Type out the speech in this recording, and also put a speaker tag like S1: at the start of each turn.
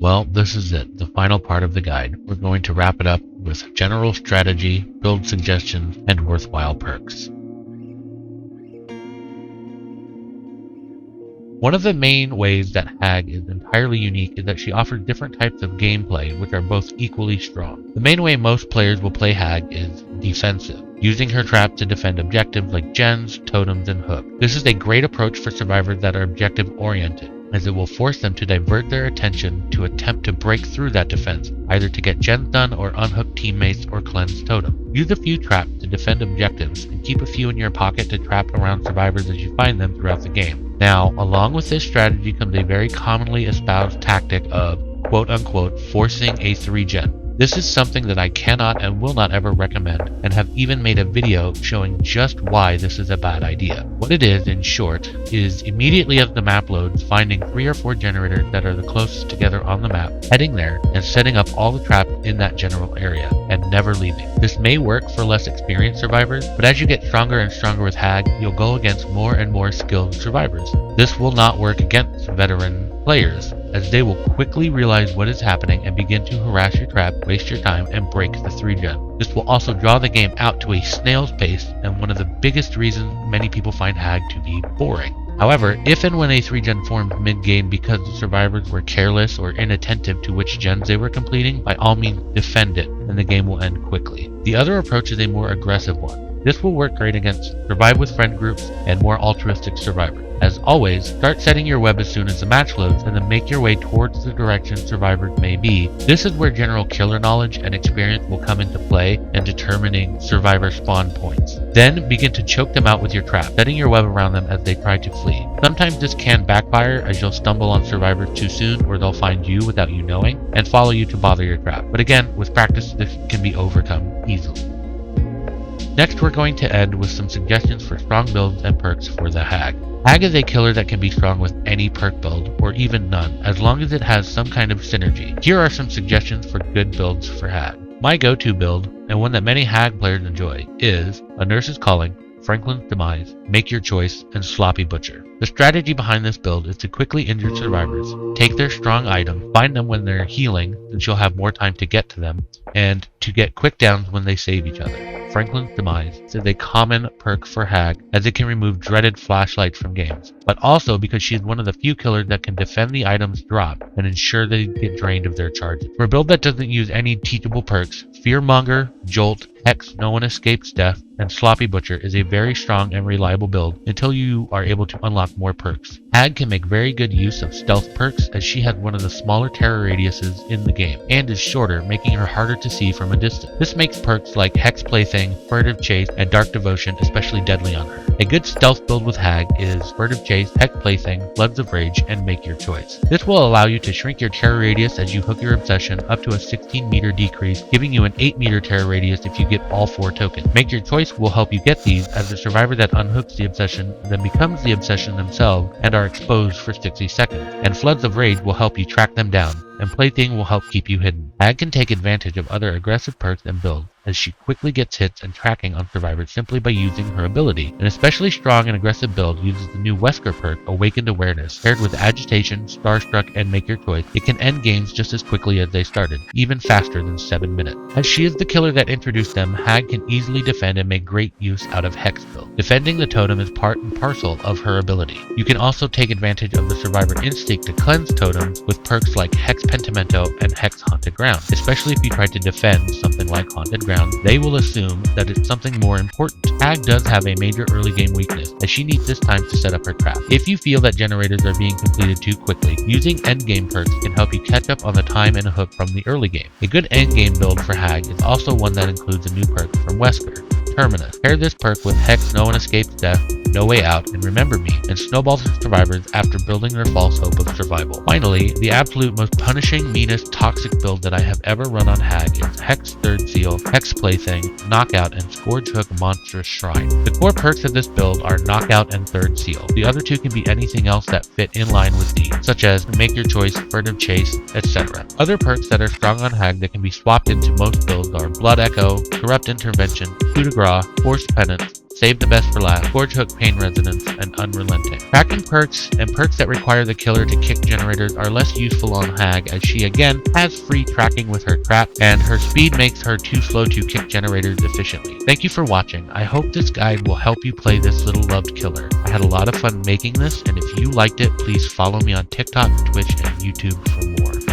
S1: Well, this is it, the final part of the guide. We're going to wrap it up with general strategy, build suggestions, and worthwhile perks. One of the main ways that Hag is entirely unique is that she offers different types of gameplay which are both equally strong. The main way most players will play Hag is defensive, using her trap to defend objectives like gens, totems, and hook. This is a great approach for survivors that are objective-oriented, as it will force them to divert their attention to attempt to break through that defense, either to get gens done or unhook teammates or cleanse totem. Use a few traps to defend objectives, and keep a few in your pocket to trap around survivors as you find them throughout the game. Now, along with this strategy comes a very commonly espoused tactic of quote-unquote forcing a 3-gen. This is something that I cannot and will not ever recommend, and have even made a video showing just why this is a bad idea. What it is, in short, is immediately as the map loads, finding 3 or 4 generators that are the closest together on the map, heading there, and setting up all the traps in that general area, and never leaving. This may work for less experienced survivors, but as you get stronger and stronger with Hag, you'll go against more and more skilled survivors. This will not work against veteran players, as they will quickly realize what is happening and begin to harass your trap, waste your time, and break the 3-gen. This will also draw the game out to a snail's pace, and one of the biggest reasons many people find Hag to be boring. However, if and when a 3-gen formed mid-game because the survivors were careless or inattentive to which gens they were completing, by all means defend it, and the game will end quickly. The other approach is a more aggressive one. This will work great against survive with friend groups and more altruistic survivors. As always, start setting your web as soon as the match loads, and then make your way towards the direction survivors may be. This is where general killer knowledge and experience will come into play in determining survivor spawn points. Then begin to choke them out with your trap, setting your web around them as they try to flee. Sometimes this can backfire, as you'll stumble on survivors too soon, or they'll find you without you knowing, and follow you to bother your trap. But again, with practice this can be overcome easily. Next, we're going to end with some suggestions for strong builds and perks for the Hag. Hag is a killer that can be strong with any perk build, or even none, as long as it has some kind of synergy. Here are some suggestions for good builds for Hag. My go-to build, and one that many Hag players enjoy, is A Nurse's Calling, Franklin's Demise, Make Your Choice, and Sloppy Butcher. The strategy behind this build is to quickly injure survivors, take their strong item, find them when they're healing, since you'll have more time to get to them, and to get quick downs when they save each other. Franklin's Demise is a common perk for Hag, as it can remove dreaded flashlights from games, but also because she is one of the few killers that can defend the items drop and ensure they get drained of their charges. For a build that doesn't use any teachable perks, Fearmonger, Jolt, Hex No One Escapes Death, and Sloppy Butcher is a very strong and reliable build until you are able to unlock more perks. Hag can make very good use of stealth perks, as she has one of the smaller terror radiuses in the game, and is shorter, making her harder to see from a distance. This makes perks like Hex Plaything, Furtive Chase, and Dark Devotion especially deadly on her. A good stealth build with Hag is Furtive Chase, Hex Plaything, Floods of Rage, and Make Your Choice. This will allow you to shrink your terror radius as you hook your obsession up to a 16-meter decrease, giving you an 8-meter terror radius if you get all 4 tokens. Make Your Choice will help you get these, as the survivor that unhooks the obsession then becomes the obsession themselves and are exposed for 60 seconds. And Floods of Rage will help you track them down, and Plaything will help keep you hidden. Hag can take advantage of other aggressive perks and builds, as she quickly gets hits and tracking on survivors simply by using her ability. An especially strong and aggressive build uses the new Wesker perk, Awakened Awareness. Paired with Agitation, Starstruck, and Make Your Choice, it can end games just as quickly as they started, even faster than 7 minutes. As she is the killer that introduced them, Hag can easily defend and make great use out of Hex build. Defending the totem is part and parcel of her ability. You can also take advantage of the survivor instinct to cleanse totems with perks like Hex Pentimento and Hex Haunted Ground. Especially if you try to defend something like Haunted Ground, they will assume that it's something more important. Hag does have a major early game weakness, as she needs this time to set up her trap. If you feel that generators are being completed too quickly, using end game perks can help you catch up on the time and hook from the early game. A good end game build for Hag is also one that includes a new perk from Wesker, Terminus. Pair this perk with Hex No One Escapes Death, No Way Out, and Remember Me, and snowballs the survivors after building their false hope of survival. Finally, the absolute most punishing, meanest, toxic build that I have ever run on Hag is Hex Third Seal, Hex Plaything, Knockout, and Scourge Hook Monstrous Shrine. The core perks of this build are Knockout and Third Seal. The other two can be anything else that fit in line with these, such as Make Your Choice, Furtive Chase, etc. Other perks that are strong on Hag that can be swapped into most builds are Blood Echo, Corrupt Intervention, Coup de Grace, Forced Penance, save the best for last, Scourge Hook, Pain Resonance, and Unrelenting. Tracking perks and perks that require the killer to kick generators are less useful on Hag, as she again has free tracking with her trap, and her speed makes her too slow to kick generators efficiently. Thank you for watching. I hope this guide will help you play this little loved killer. I had a lot of fun making this, and if you liked it, please follow me on TikTok, Twitch, and YouTube for more.